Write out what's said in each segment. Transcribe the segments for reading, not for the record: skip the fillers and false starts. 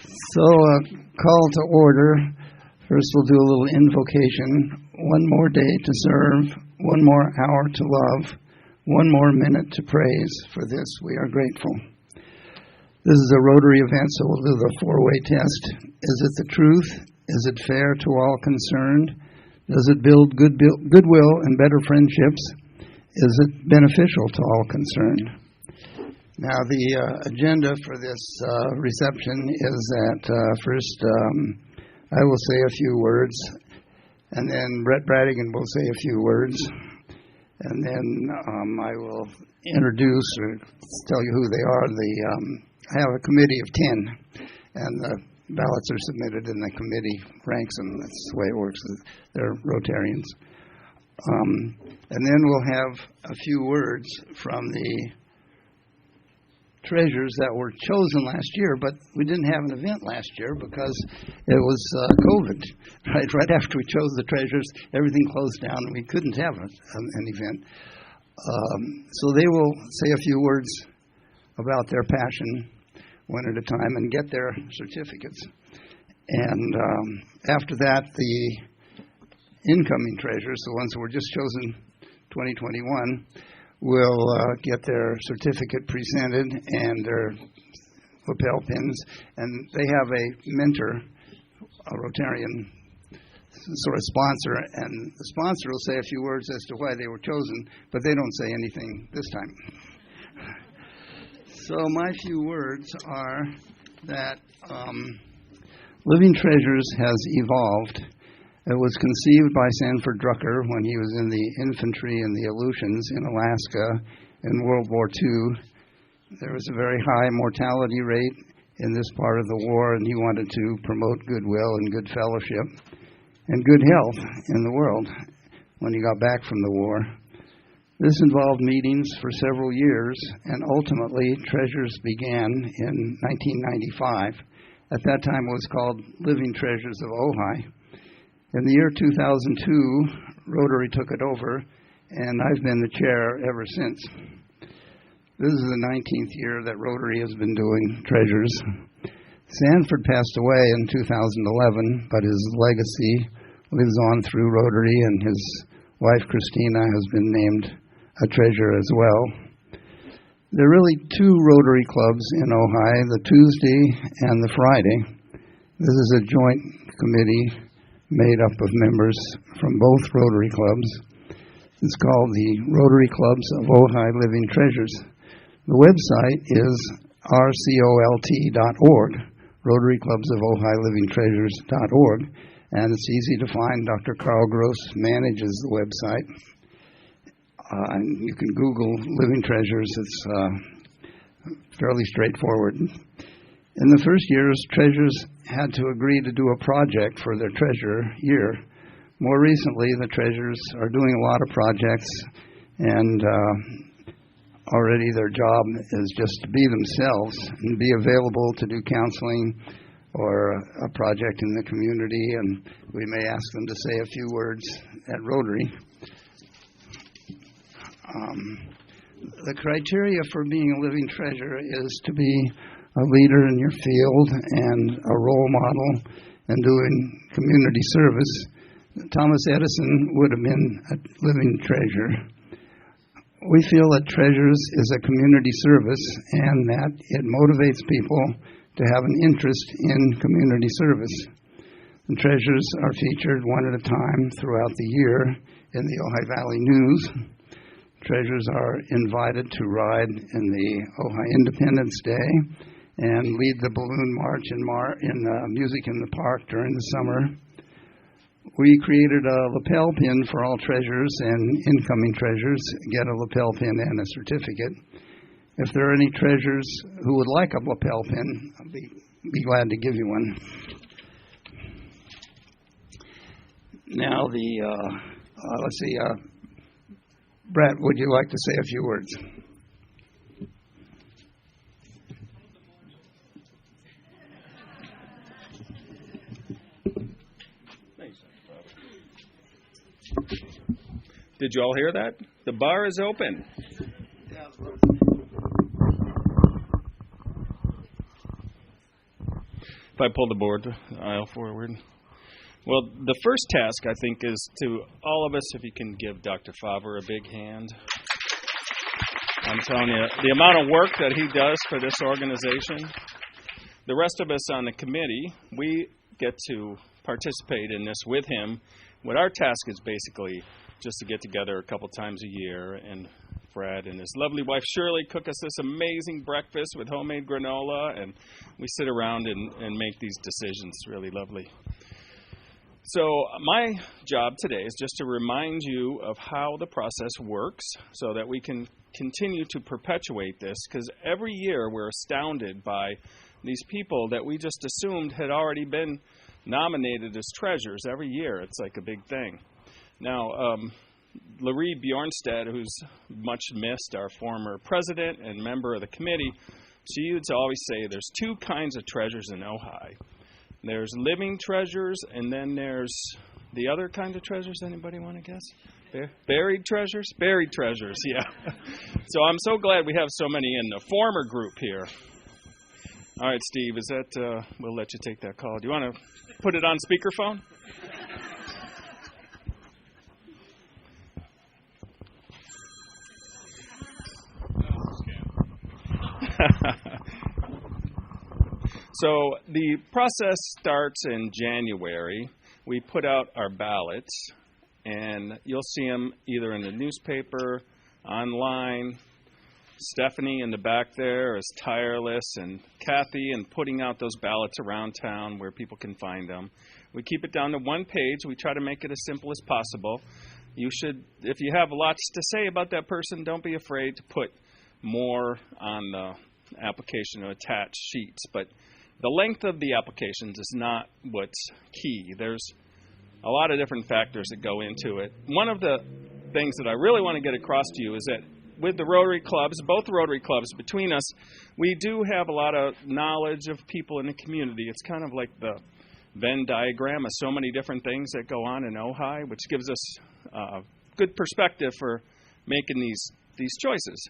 So, call to order. First, we'll do a little invocation. One more day to serve, one more hour to love, one more minute to praise. For this, we are grateful. This is a Rotary event, so we'll do the four-way test. Is it the truth? Is it fair to all concerned? Does it build goodwill and better friendships? Is it beneficial to all concerned? Now, the agenda for this reception is that first I will say a few words, and then Brett Bradigan will say a few words, and then I will introduce or tell you who they are. I have a committee of 10, and the ballots are submitted, and the committee ranks them. That's the way it works. They're Rotarians. And then we'll have a few words from the treasures that were chosen last year, but we didn't have an event last year because it was COVID. Right after we chose the treasures, everything closed down, and we couldn't have an event. So they will say a few words about their passion one at a time and get their certificates. And after that, the incoming treasures, the ones that were just chosen 2021, will get their certificate presented and their lapel pins. And they have a mentor, a Rotarian sort of sponsor, and the sponsor will say a few words as to why they were chosen, but they don't say anything this time. So my few words are that Living Treasures has evolved. It was conceived by Sanford Drucker when he was in the infantry in the Aleutians in Alaska in World War II. There was a very high mortality rate in this part of the war, and he wanted to promote goodwill and good fellowship and good health in the world when he got back from the war. This involved meetings for several years, and ultimately Treasures began in 1995. At that time it was called Living Treasures of Ojai. In the year 2002, Rotary took it over, and I've been the chair ever since. This is the 19th year that Rotary has been doing Treasures. Sanford passed away in 2011, but his legacy lives on through Rotary, and his wife, Christina, has been named a treasure as well. There are really two Rotary clubs in Ojai, the Tuesday and the Friday. This is a joint committee made up of members from both Rotary clubs. It's called the Rotary Clubs of Ojai Living Treasures. The website is rcolt.org, Rotary Clubs of Ojai Living Treasures.org, and it's easy to find. Dr. Carl Gross manages the website. And you can Google Living Treasures. It's fairly straightforward. In the first years, Treasures had to agree to do a project for their treasure year. More recently, the Treasures are doing a lot of projects, and already their job is just to be themselves and be available to do counseling or a project in the community, and we may ask them to say a few words at Rotary. The criteria for being a living treasure is to be a leader in your field and a role model and doing community service. Thomas Edison would have been a living treasure. We feel that Treasures is a community service and that it motivates people to have an interest in community service. The Treasures are featured one at a time throughout the year in the Ojai Valley News. Treasures are invited to ride in the Ojai Independence Day and lead the balloon march in Music in the Park during the summer. We created a lapel pin for all treasures, and incoming treasures get a lapel pin and a certificate. If there are any treasures who would like a lapel pin, I'll be glad to give you one. Now let's see, Brett, would you like to say a few words? Did you all hear that? The bar is open. If I pull the board aisle forward. Well, the first task, I think, is to all of us, if you can give Dr. Favre a big hand. I'm telling you, the amount of work that he does for this organization. The rest of us on the committee, we get to participate in this with him. What our task is basically just to get together a couple times a year, and Fred and his lovely wife Shirley cook us this amazing breakfast with homemade granola, and we sit around and make these decisions. It's really lovely. So my job today is just to remind you of how the process works so that we can continue to perpetuate this, because every year we're astounded by these people that we just assumed had already been nominated as treasures. Every year it's like a big thing. Now, Larry Bjornstad, who's much missed, our former president and member of the committee, she used to always say there's two kinds of treasures in Ojai. There's living treasures, and then there's the other kind of treasures. Anybody want to guess? Buried treasures? Buried treasures, yeah. So I'm so glad we have so many in the former group here. All right, Steve, is that, we'll let you take that call. Do you want to put it on speakerphone? So the process starts in January. We put out our ballots, and you'll see them either in the newspaper, online. Stephanie in the back there is tireless, and Kathy in putting out those ballots around town where people can find them. We keep it down to one page. We try to make it as simple as possible. You should, if you have lots to say about that person, don't be afraid to put more on the application or attach sheets. But the length of the applications is not what's key. There's a lot of different factors that go into it. One of the things that I really want to get across to you is that with the Rotary clubs, both Rotary clubs between us, we do have a lot of knowledge of people in the community. It's kind of like the Venn diagram of so many different things that go on in Ojai, which gives us good perspective for making these choices.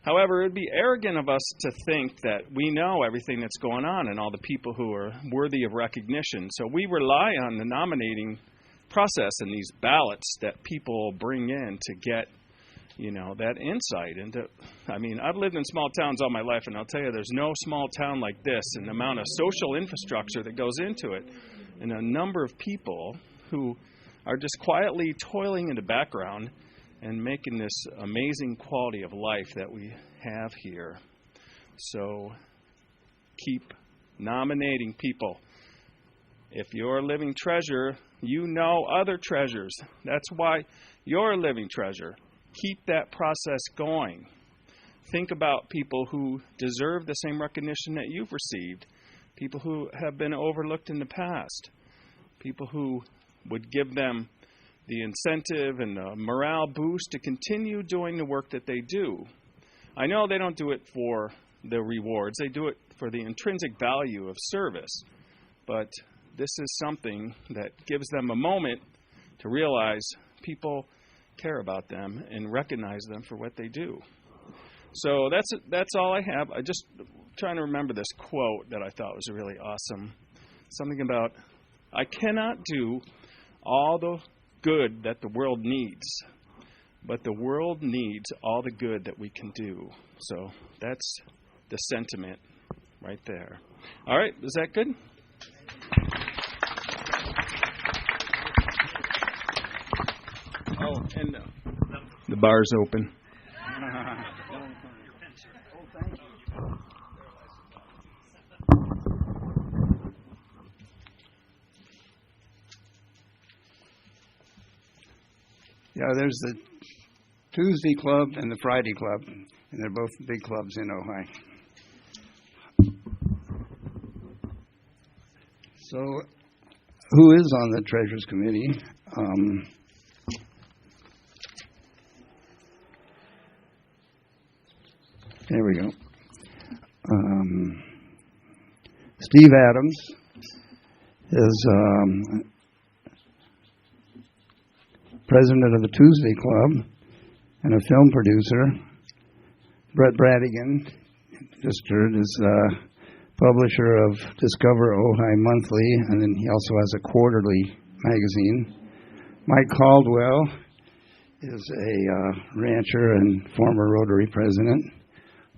However, it would be arrogant of us to think that we know everything that's going on and all the people who are worthy of recognition. So we rely on the nominating process and these ballots that people bring in to get, that insight into. I mean, I've lived in small towns all my life, and I'll tell you, there's no small town like this, and the amount of social infrastructure that goes into it, and a number of people who are just quietly toiling in the background and making this amazing quality of life that we have here. So keep nominating people. If you're a living treasure, you know other treasures. That's why you're a living treasure. Keep that process going. Think about people who deserve the same recognition that you've received, people who have been overlooked in the past, people who would give them the incentive and the morale boost to continue doing the work that they do. I know they don't do it for the rewards. They do it for the intrinsic value of service. But this is something that gives them a moment to realize people care about them and recognize them for what they do. So that's all I have. I just trying to remember this quote that I thought was really awesome. Something about, I cannot do all the good that the world needs, but the world needs all the good that we can do. So that's the sentiment right there. All right, is that good? Oh, and the bar's open. Yeah, there's the Tuesday club and the Friday club, and they're both big clubs in Ojai. So, who is on the Treasures Committee? There we go. Steve Adams is president of the Tuesday Club and a film producer. Brett Bradigan, just heard, is publisher of Discover Ojai Monthly, and then he also has a quarterly magazine. Mike Caldwell is a rancher and former Rotary president.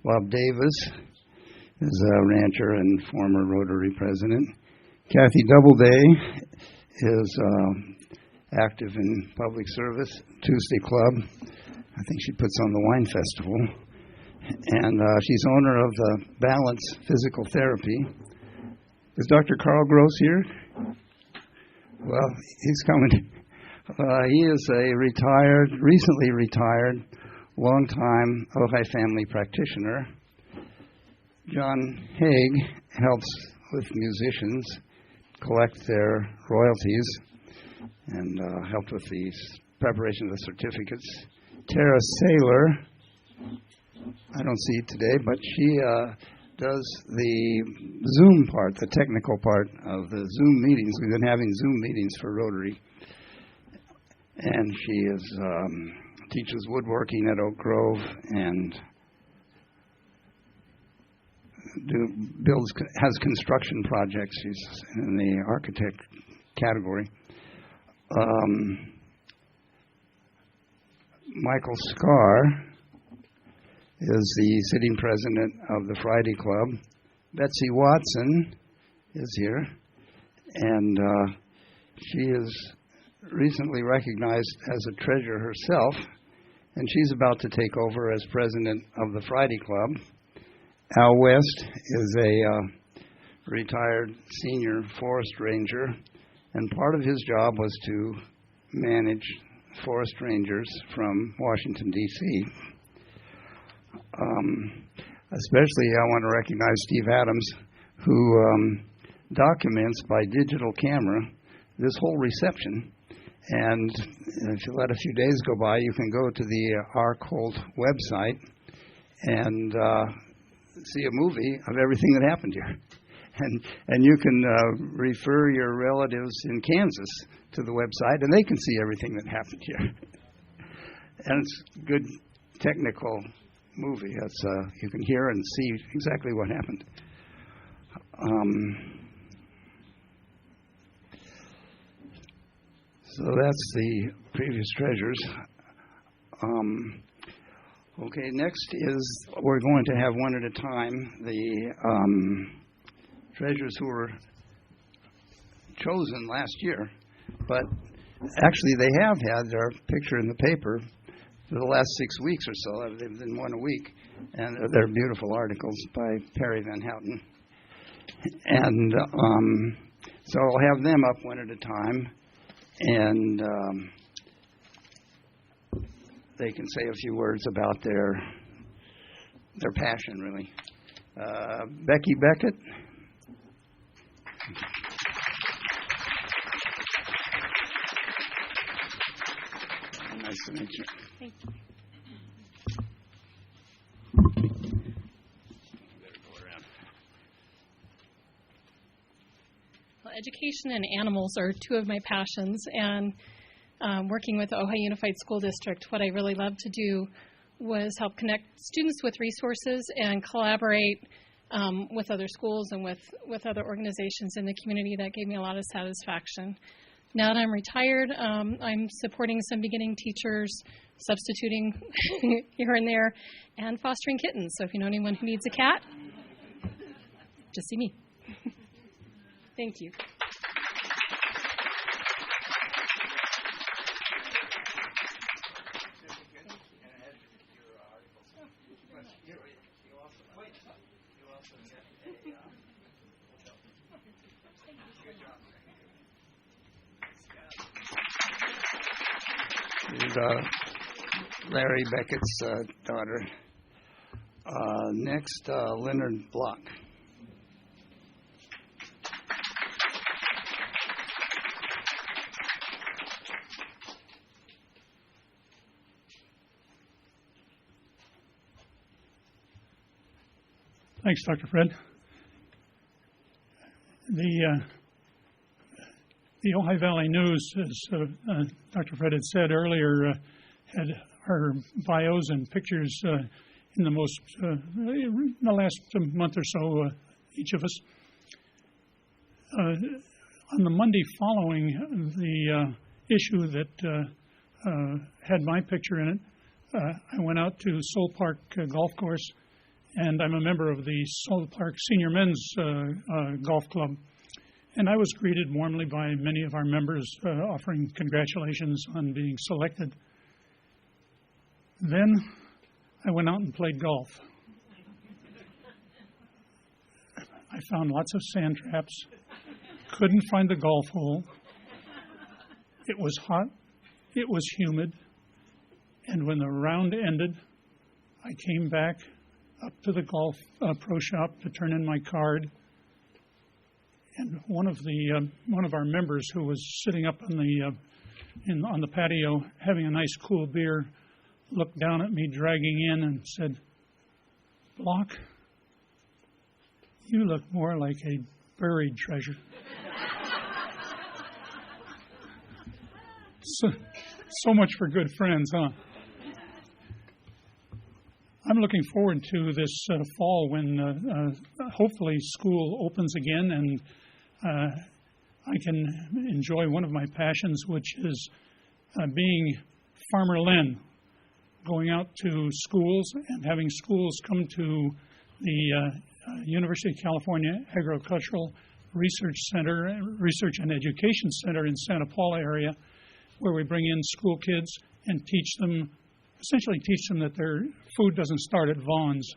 Bob Davis is a rancher and former Rotary president. Kathy Doubleday is active in public service, Tuesday Club. I think she puts on the wine festival. And she's owner of the Balance Physical Therapy. Is Dr. Carl Gross here? Well, he's coming. He is a recently retired, long-time Ojai family practitioner. John Haig helps with musicians collect their royalties and helped with the preparation of the certificates. Tara Saylor, I don't see it today, but she does the Zoom part, the technical part of the Zoom meetings. We've been having Zoom meetings for Rotary. And she is teaches woodworking at Oak Grove and has construction projects. She's in the architect category. Michael Scarr is the sitting president of the Friday Club. Betsy Watson is here, and she is recently recognized as a treasurer herself, and she's about to take over as president of the Friday Club. Al West is a retired senior forest ranger, and part of his job was to manage forest rangers from Washington, D.C. Especially I want to recognize Steve Adams, who documents by digital camera this whole reception. And if you let a few days go by, you can go to the Ark Holt website and see a movie of everything that happened here. And you can refer your relatives in Kansas to the website, and they can see everything that happened here. And it's a good technical movie. It's you can hear and see exactly what happened. So that's the previous treasures. Okay, next is we're going to have one at a time the treasures who were chosen last year, but actually they have had their picture in the paper for the last 6 weeks or so. They've been one a week, and they're beautiful articles by Perry Van Houten. And so I'll have them up one at a time, and they can say a few words about their passion, really. Becky Beckett. Nice to meet you. Thank you. Well, education and animals are two of my passions, and working with the Ojai Unified School District, what I really love to do was help connect students with resources and collaborate with other schools and with other organizations in the community. That gave me a lot of satisfaction. Now that I'm retired, I'm supporting some beginning teachers, substituting here and there, and fostering kittens. So if you know anyone who needs a cat, just see me. Thank you. Larry Beckett's daughter. Next, Leonard Block. Thanks, Dr. Fred. The Ojai Valley News, as Dr. Fred had said earlier, had our bios and pictures in the last month or so each of us. On the Monday following the issue that had my picture in it, I went out to Soul Park Golf Course, and I'm a member of the Soul Park Senior Men's Golf Club. And I was greeted warmly by many of our members offering congratulations on being selected. Then I went out and played golf. I found lots of sand traps, couldn't find the golf hole. It was hot, it was humid, and when the round ended, I came back up to the golf pro shop to turn in my card. And one of our members who was sitting up on the patio having a nice cool beer looked down at me dragging in and said, "Block, you look more like a buried treasure." So much for good friends, huh? I'm looking forward to this fall when hopefully school opens again and I can enjoy one of my passions, which is being Farmer Len, going out to schools and having schools come to the University of California Agricultural Research and Education Center in Santa Paula area, where we bring in school kids and essentially teach them that their food doesn't start at Vaughn's.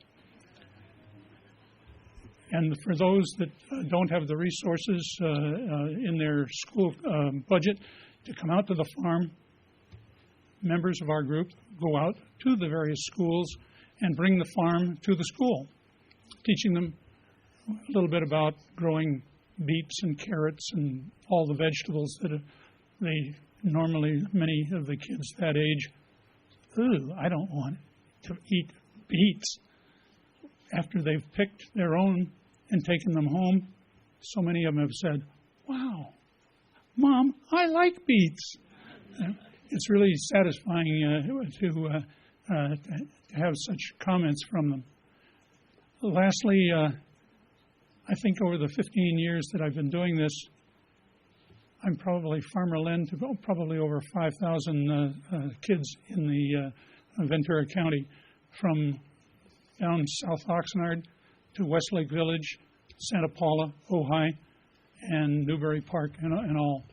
And for those that don't have the resources in their school budget to come out to the farm, members of our group go out to the various schools and bring the farm to the school, teaching them a little bit about growing beets and carrots and all the vegetables that they normally, many of the kids that age, I don't want to eat beets. After they've picked their own and taken them home, so many of them have said, "Wow, Mom, I like beets." It's really satisfying to have such comments from them. Lastly, I think over the 15 years that I've been doing this, I'm probably Farmer Len to probably over 5,000 kids in the Ventura County, from down South Oxnard to Westlake Village, Santa Paula, Ojai, and Newberry Park, and all.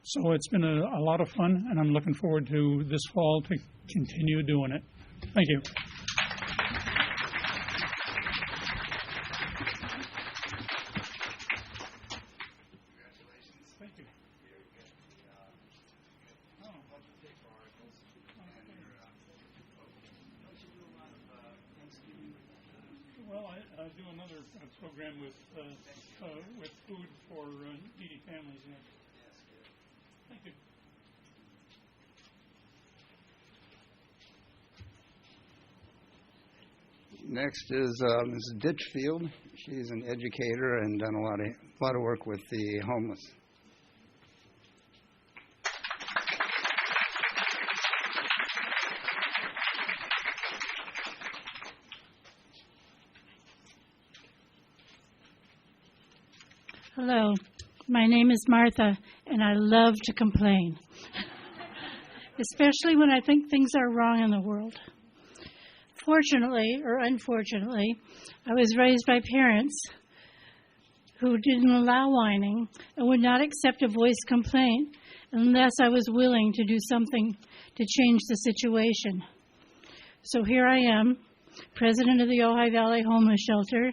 So it's been a lot of fun, and I'm looking forward to this fall to continue doing it. Thank you. I do another program with food for needy families. Thank you. Next is Mrs. Ditchfield. She's an educator and done a lot of work with the homeless. Hello, my name is Martha, and I love to complain, especially when I think things are wrong in the world. Fortunately, or unfortunately, I was raised by parents who didn't allow whining and would not accept a voiced complaint unless I was willing to do something to change the situation. So here I am, president of the Ojai Valley Homeless Shelter,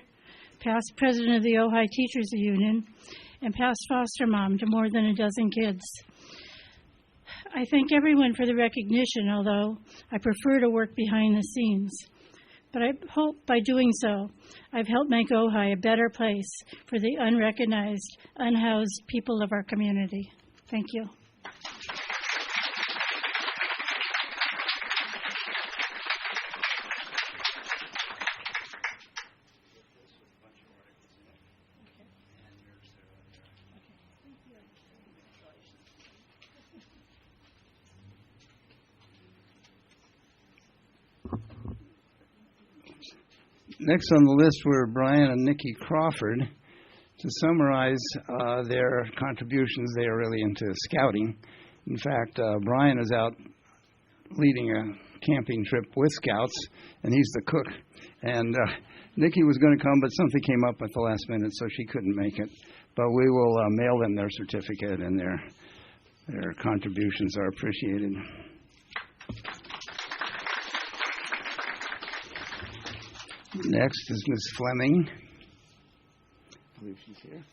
past president of the Ojai Teachers Union, and past foster mom to more than a dozen kids. I thank everyone for the recognition, although I prefer to work behind the scenes. But I hope by doing so, I've helped make Ojai a better place for the unrecognized, unhoused people of our community. Thank you. Next on the list were Brian and Nikki Crawford. To summarize their contributions, they are really into scouting. In fact, Brian is out leading a camping trip with scouts, and he's the cook. And Nikki was going to come, but something came up at the last minute, so she couldn't make it. But we will mail them their certificate, and their contributions are appreciated. Next is Ms. Fleming. I believe she's here.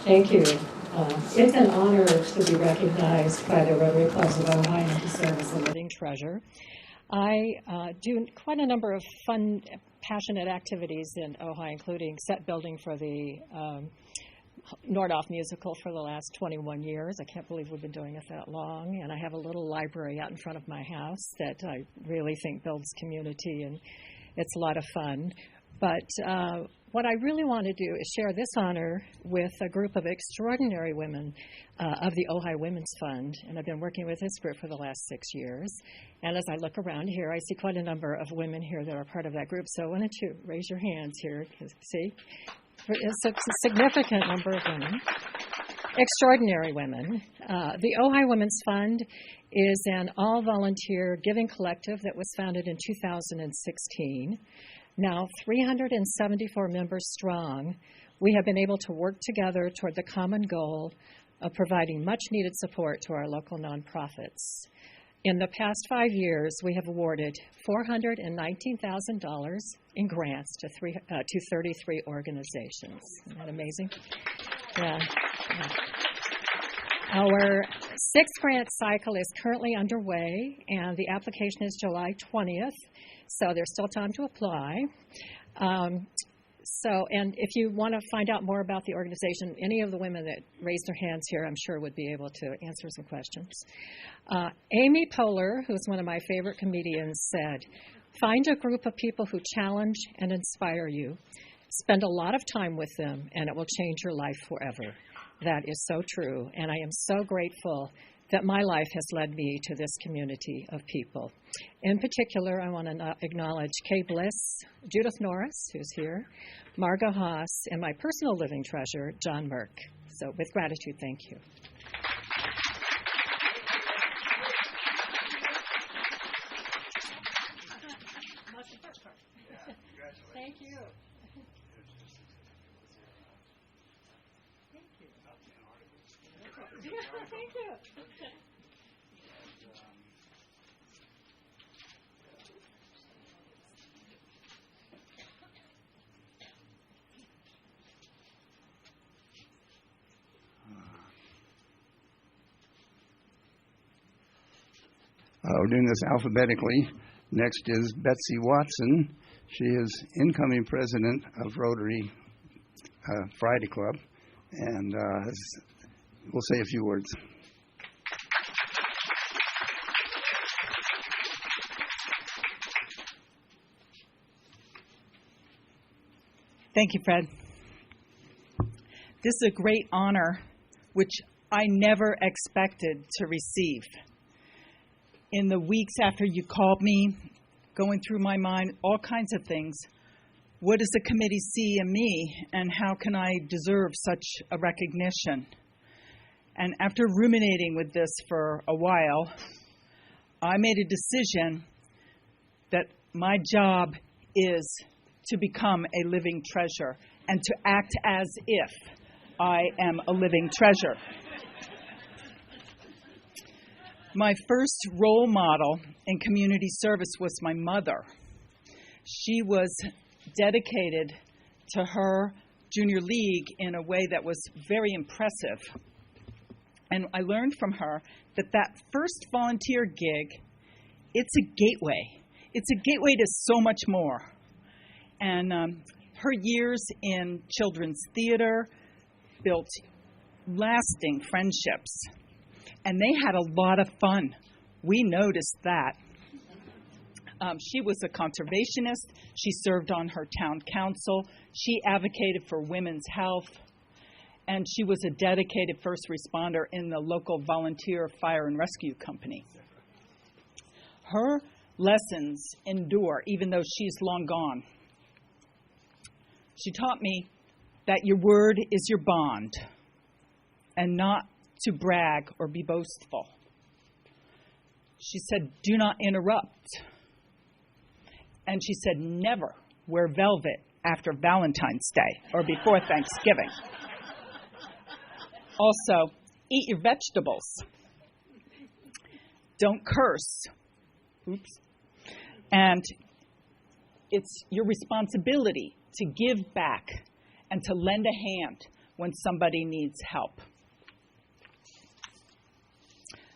Thank you. It's an honor to be recognized by the Rotary Clubs of Ojai and to serve as a living treasure. I do quite a number of fun, passionate activities in Ojai, including set building for the Nordoff musical for the last 21 years. I can't believe we've been doing it that long. And I have a little library out in front of my house that I really think builds community, and it's a lot of fun. But what I really want to do is share this honor with a group of extraordinary women of the Ojai Women's Fund, and I've been working with this group for the last 6 years. And as I look around here, I see quite a number of women here that are part of that group. So why don't you raise your hands here? See? It's a significant number of women, extraordinary women. The Ojai Women's Fund is an all-volunteer giving collective that was founded in 2016. Now 374 members strong, we have been able to work together toward the common goal of providing much-needed support to our local nonprofits. In the past 5 years, we have awarded $419,000 in grants to 33 organizations. Isn't that amazing? Yeah. Our sixth grant cycle is currently underway, and the application is July 20th, so there's still time to apply. And if you want to find out more about the organization, any of the women that raised their hands here, I'm sure would be able to answer some questions. Amy Poehler, who's one of my favorite comedians, said, "Find a group of people who challenge and inspire you. Spend a lot of time with them, and it will change your life forever." That is so true, and I am so grateful that my life has led me to this community of people. In particular, I want to acknowledge Kay Bliss, Judith Norris, who's here, Margot Haas, and my personal living treasure, John Merck. So with gratitude, thank you. Thank you. Thank you. We're doing this alphabetically. Next is Betsy Watson. She is incoming president of Rotary Friday Club, and we'll say a few words. Thank you, Fred. This is a great honor, which I never expected to receive. In the weeks after you called me, going through my mind, all kinds of things. What does the committee see in me, and how can I deserve such a recognition? And after ruminating with this for a while, I made a decision that my job is to become a living treasure and to act as if I am a living treasure. My first role model in community service was my mother. She was dedicated to her junior league in a way that was very impressive. And I learned from her that first volunteer gig, it's a gateway. It's a gateway to so much more. And her years in children's theater built lasting friendships. And they had a lot of fun. We noticed that. She was a conservationist. She served on her town council. She advocated for women's health. and she was a dedicated first responder in the local volunteer fire and rescue company. Her lessons endure even though she's long gone. She taught me that your word is your bond and not to brag or be boastful. She said, do not interrupt. And she said, never wear velvet after Valentine's Day or before Thanksgiving. Also, eat your vegetables. Don't curse. Oops. And it's your responsibility to give back and to lend a hand when somebody needs help.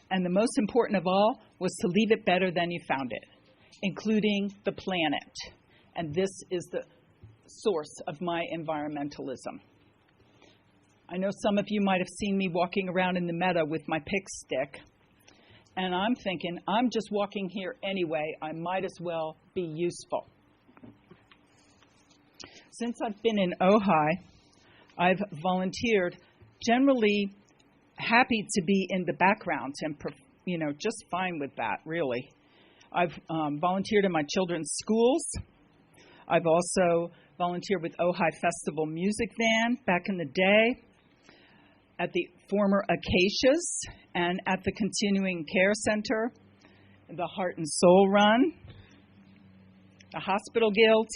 And the most important of all was to leave it better than you found it, including the planet. And this is the source of my environmentalism. I know some of you might have seen me walking around in the meadow with my pick stick. And I'm thinking, I'm just walking here anyway. I might as well be useful. Since I've been in Ojai, I've volunteered, generally happy to be in the background and, just fine with that, really. I've volunteered in my children's schools. I've also volunteered with Ojai Festival Music Band back in the day, at the former Acacias, and at the Continuing Care Center, the Heart and Soul Run, the Hospital Guild,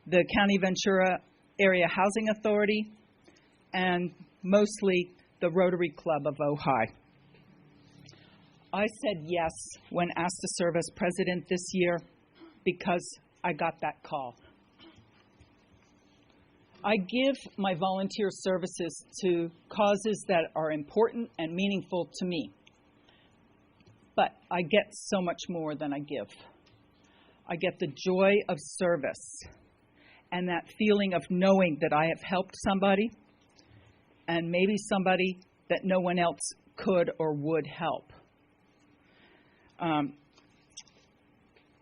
the County Ventura Area Housing Authority, and mostly the Rotary Club of Ojai. I said yes when asked to serve as president this year because I got that call. I give my volunteer services to causes that are important and meaningful to me. But I get so much more than I give. I get the joy of service and that feeling of knowing that I have helped somebody and maybe somebody that no one else could or would help.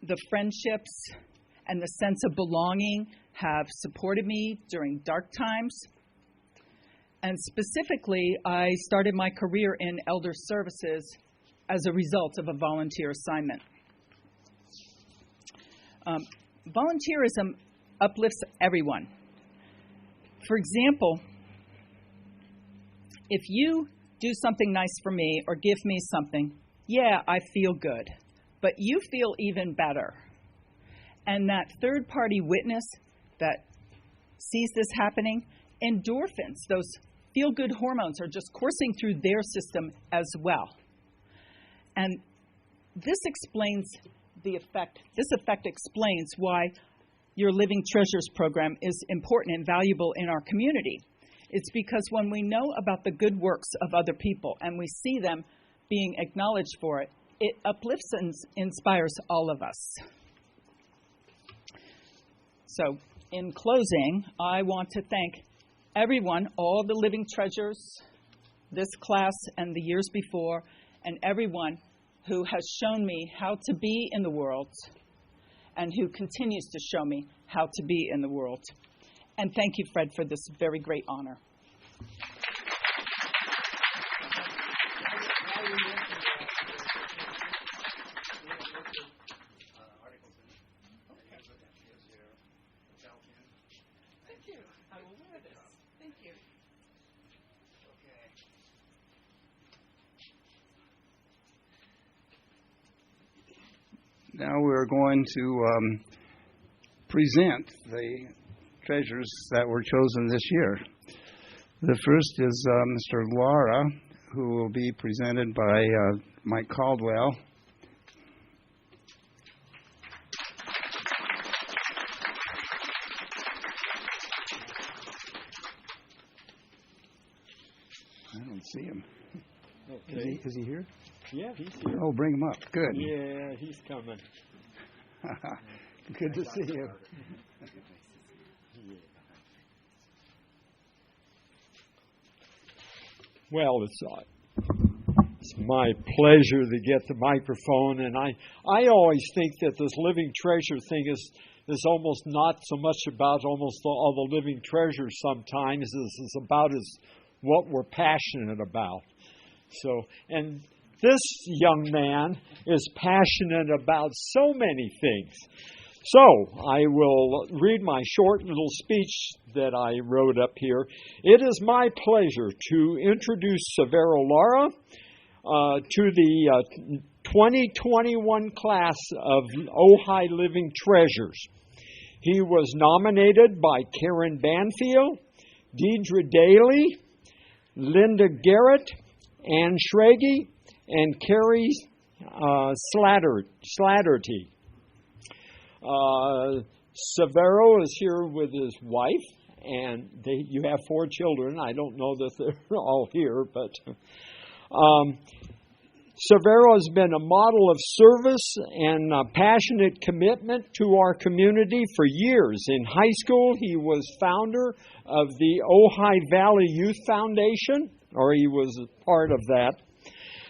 The friendships and the sense of belonging have supported me during dark times. And specifically, I started my career in elder services as a result of a volunteer assignment. Volunteerism uplifts everyone. For example, if you do something nice for me or give me something, yeah, I feel good, but you feel even better. And that third-party witness that sees this happening, endorphins, those feel-good hormones, are just coursing through their system as well. And this explains the effect. This effect explains why your Living Treasures program is important and valuable in our community. It's because when we know about the good works of other people and we see them being acknowledged for it, it uplifts and inspires all of us. So, in closing, I want to thank everyone, all the Living Treasures, this class and the years before, and everyone who has shown me how to be in the world and who continues to show me how to be in the world. And thank you, Fred, for this very great honor. Now we're going to present the treasures that were chosen this year. The first is Mr. Laura, who will be presented by Mike Caldwell. I don't see him. Okay. Is he here? Yeah, he's here. Oh, bring him up. Good. Yeah, he's coming. Good to see you. Well, it's my pleasure to get the microphone, and I always think that this Living Treasure thing is is almost not so much about almost all the living treasures sometimes. It's about what we're passionate about. So, and this young man is passionate about so many things. So, I will read my short little speech that I wrote up here. It is my pleasure to introduce Severo Lara to the 2021 class of Ojai Living Treasures. He was nominated by Karen Banfield, Deidre Daly, Linda Garrett, Ann Schrage, and Carrie Slatterty. Severo is here with his wife, and you have 4 children. I don't know that they're all here, but Severo has been a model of service and passionate commitment to our community for years. In high school, he was founder of the Ojai Valley Youth Foundation, or he was a part of that.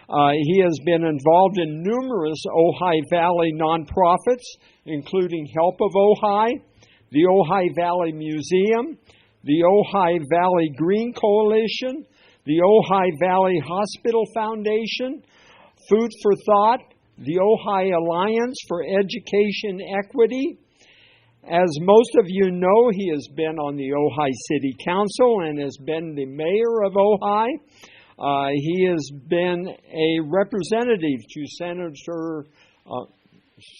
He has been involved in numerous Ojai Valley nonprofits, including Help of Ojai, the Ojai Valley Museum, the Ojai Valley Green Coalition, the Ojai Valley Hospital Foundation, Food for Thought, the Ojai Alliance for Education Equity. As most of you know, he has been on the Ojai City Council and has been the mayor of Ojai. He has been a representative to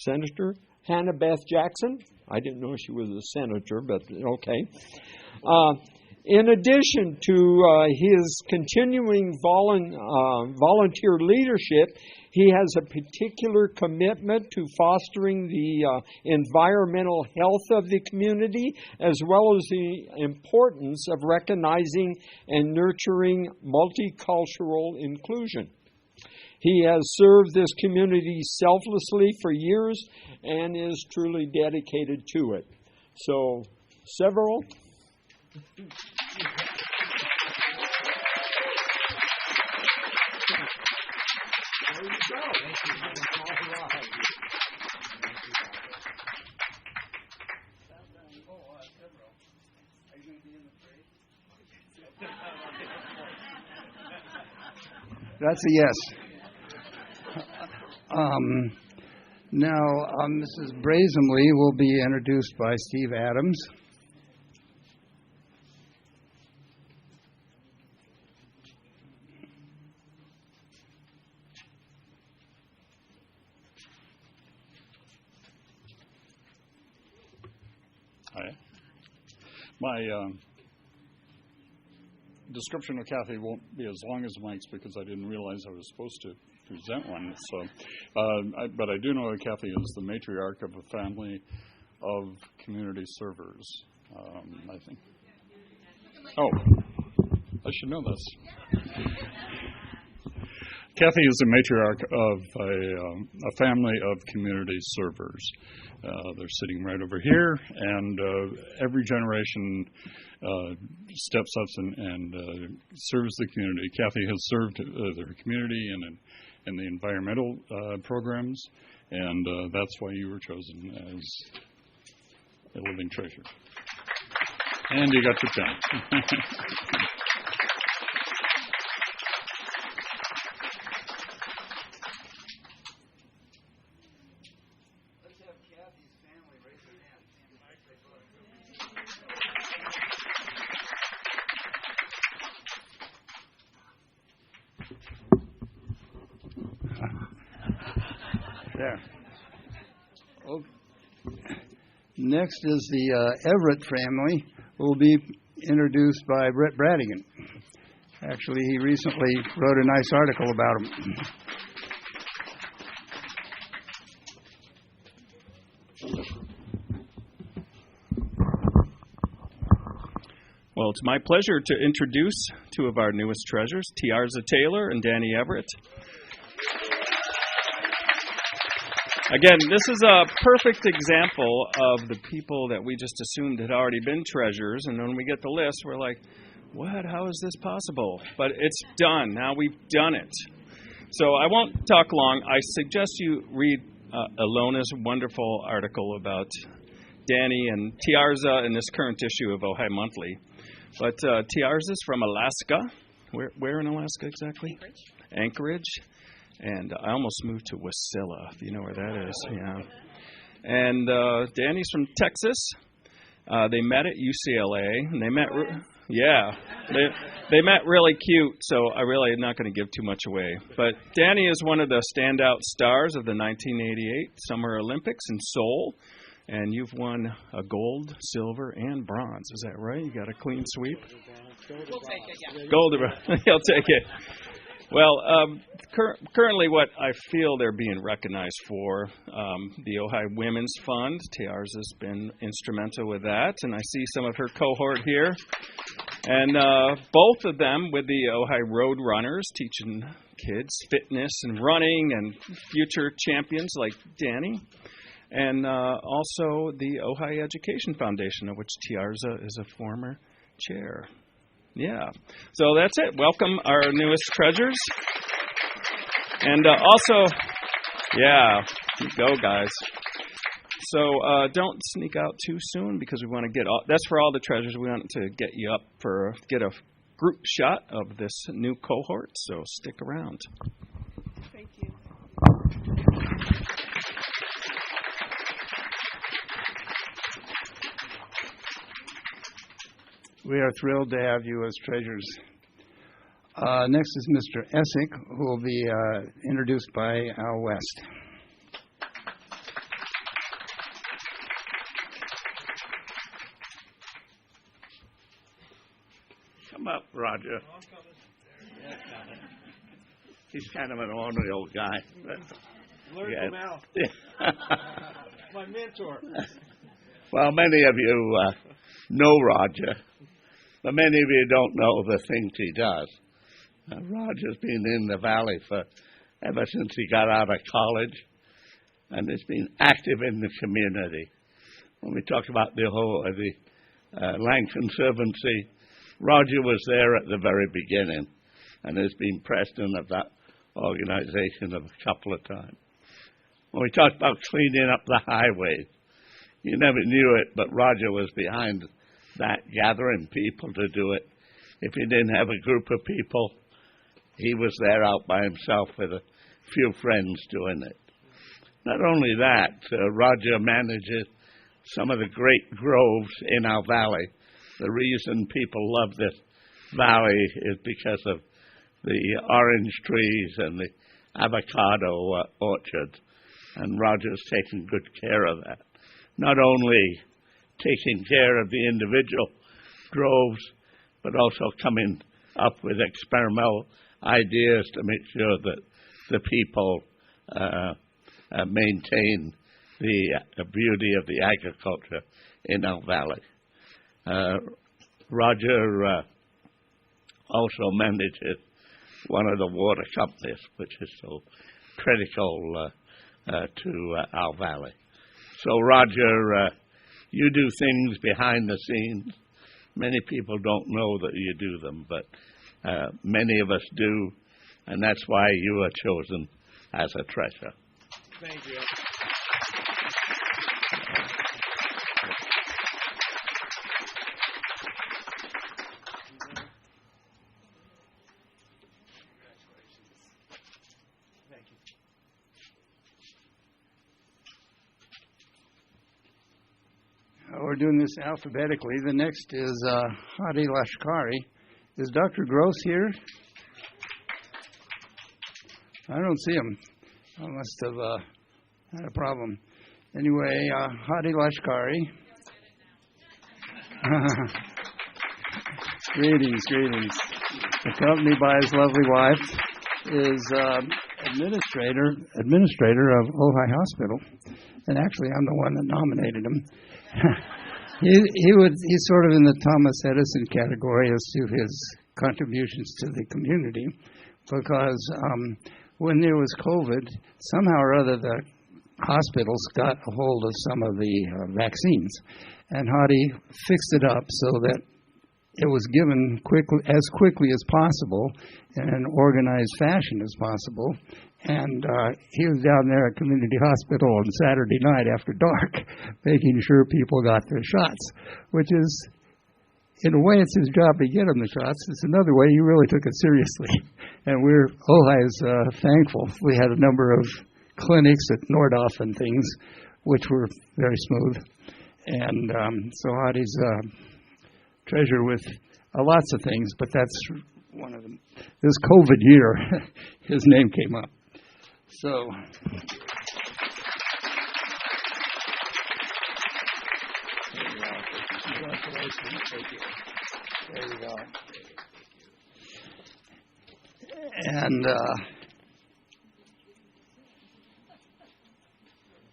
Senator Hannah Beth Jackson. I didn't know she was a senator, but okay. In addition to his continuing volunteer leadership, he has a particular commitment to fostering the environmental health of the community, as well as the importance of recognizing and nurturing multicultural inclusion. He has served this community selflessly for years and is truly dedicated to it. So, several. That's a yes. Now, Mrs. Brazenly will be introduced by Steve Adams. Hi. My description of Kathy won't be as long as Mike's because I didn't realize I was supposed to present one. So, but I do know that Kathy is the matriarch of a family of community servers. I think. Oh, I should know this. Kathy is the matriarch of a family of community servers. They're sitting right over here, and every generation steps up and serves the community. Kathy has served their community in the environmental programs, and that's why you were chosen as a living treasure. And you got your pen. There. Okay. Next is the Everett family, who will be introduced by Brett Bradigan. Actually, he recently wrote a nice article about him. Well, it's my pleasure to introduce 2 of our newest treasures, Tiarza Taylor and Danny Everett. Again, this is a perfect example of the people that we just assumed had already been treasures, and when we get the list, we're like, what? How is this possible? But it's done. Now we've done it. So I won't talk long. I suggest you read Alona's wonderful article about Danny and Tiarza in this current issue of Ojai Monthly. But Tiarza's from Alaska. Where in Alaska exactly? Anchorage. And I almost moved to Wasilla, if you know where that is. Yeah. And Danny's from Texas. They met at UCLA, and they met. They met really cute. So I really am not going to give too much away. But Danny is one of the standout stars of the 1988 Summer Olympics in Seoul, and you've won a gold, silver, and bronze. Is that right? You got a clean sweep. We'll take it. Yeah. Gold. He'll take it. Well, currently what I feel they're being recognized for, the Ojai Women's Fund. Tiarza's been instrumental with that, and I see some of her cohort here. And both of them with the Ojai Road Runners, teaching kids fitness and running and future champions like Danny. And also the Ojai Education Foundation, of which Tiarza is a former chair. Yeah. So that's it. Welcome our newest treasures. And also, yeah, go guys. So don't sneak out too soon because we want to get all, that's for all the treasures. We want to get you up get a group shot of this new cohort. So stick around. Thank you. We are thrilled to have you as treasures. Next is Mr. Essick, who will be introduced by Al West. Come up, Roger. He's kind of an ornery old guy. Learn from Al. My mentor. Well, many of you know Roger, but many of you don't know the things he does. Roger's been in the valley ever since he got out of college, and has been active in the community. When we talk about the Lang Conservancy, Roger was there at the very beginning, and has been president of that organization a couple of times. When we talk about cleaning up the highways, you never knew it, but Roger was behind that, gathering people to do it. If he didn't have a group of people, he was there out by himself with a few friends doing it. Not only that, Roger manages some of the great groves in our valley. The reason people love this valley is because of the orange trees and the avocado orchards, and Roger's taking good care of that. Not only taking care of the individual groves, but also coming up with experimental ideas to make sure that the people maintain the beauty of the agriculture in our valley. Roger also manages one of the water companies, which is so critical to our valley. So, Roger, you do things behind the scenes. Many people don't know that you do them, but many of us do, and that's why you are chosen as a treasure. Thank you. We're doing this alphabetically. The next is Hadi Lashkari. Is Dr. Gross here? I don't see him. I must have had a problem. Anyway, Hadi Lashkari. Greetings. Accompanied by his lovely wife, is administrator of Ojai Hospital. And actually, I'm the one that nominated him. He's sort of in the Thomas Edison category as to his contributions to the community, because when there was COVID, somehow or other the hospitals got a hold of some of the vaccines, and Hadi fixed it up so that it was given quickly as possible in an organized fashion as possible, And he was down there at Community Hospital on Saturday night after dark, making sure people got their shots, which is, in a way, it's his job to get them the shots. It's another way he really took it seriously. And Ojai is thankful. We had a number of clinics at Nordhoff and things, which were very smooth. And so Hottie's treasure with lots of things, but that's one of them. This COVID year, his name came up. So, there you go. And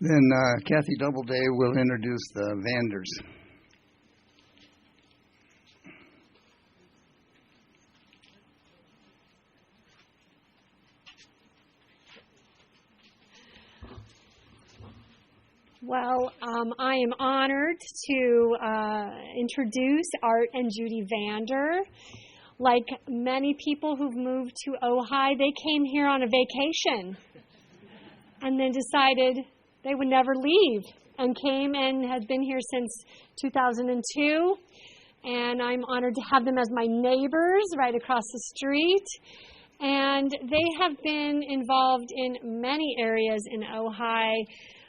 then Kathy Doubleday will introduce the Vanders. Well, I am honored to introduce Art and Judy Vander. Like many people who've moved to Ojai, they came here on a vacation and then decided they would never leave and came and have been here since 2002. And I'm honored to have them as my neighbors right across the street. And they have been involved in many areas in Ojai,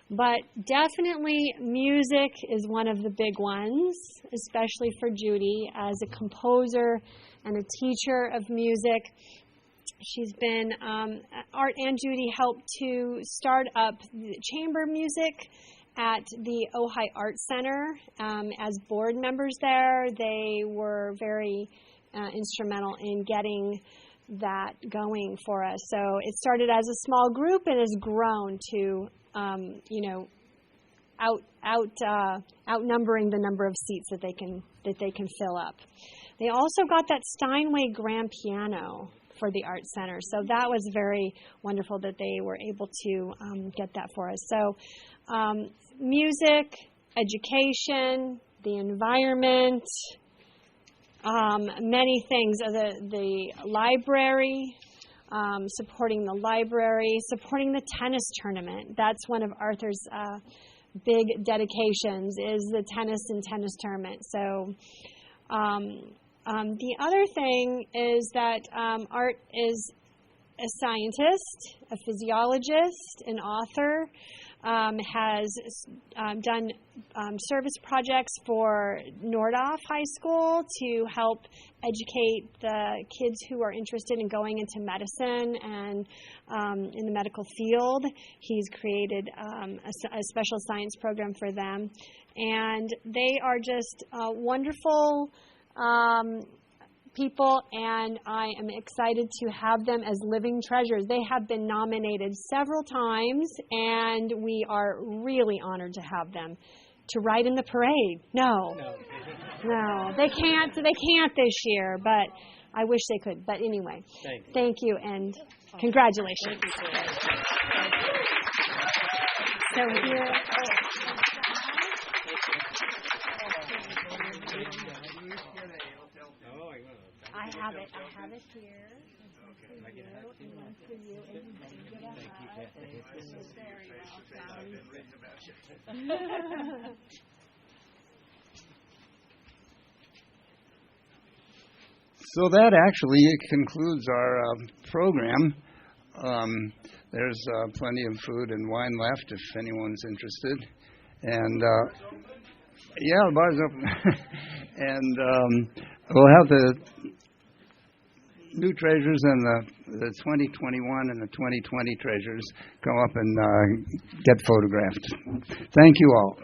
but definitely music is one of the big ones, especially for Judy as a composer and a teacher of music. She's been, Art and Judy helped to start up the chamber music at the Ojai Art Center. As board members there, they were very instrumental in getting that going for us. So it started as a small group and has grown to outnumbering the number of seats that they can fill up. They also got that Steinway grand piano for the Art Center, so that was very wonderful that they were able to get that for us. So music, education, the environment, many things. The library. Supporting the library, supporting the tennis tournament. That's one of Arthur's big dedications, is the tennis and tennis tournament. So the other thing is that Art is a scientist, a physiologist, an author, has done service projects for Nordhoff High School to help educate the kids who are interested in going into medicine and in the medical field. He's created a special science program for them. And they are just wonderful people, and I am excited to have them as living treasures. They have been nominated several times, and we are really honored to have them to ride in the parade. No, they can't this year, but I wish they could. But anyway, thank you and congratulations. So here. I have it here. I can have it and one for you, and you can get a hug. Very welcome. So that actually concludes our program. There's plenty of food and wine left if anyone's interested. And yeah, the bar's open. And we'll have the new treasures and the 2021 and the 2020 treasures come up and get photographed. Thank you all.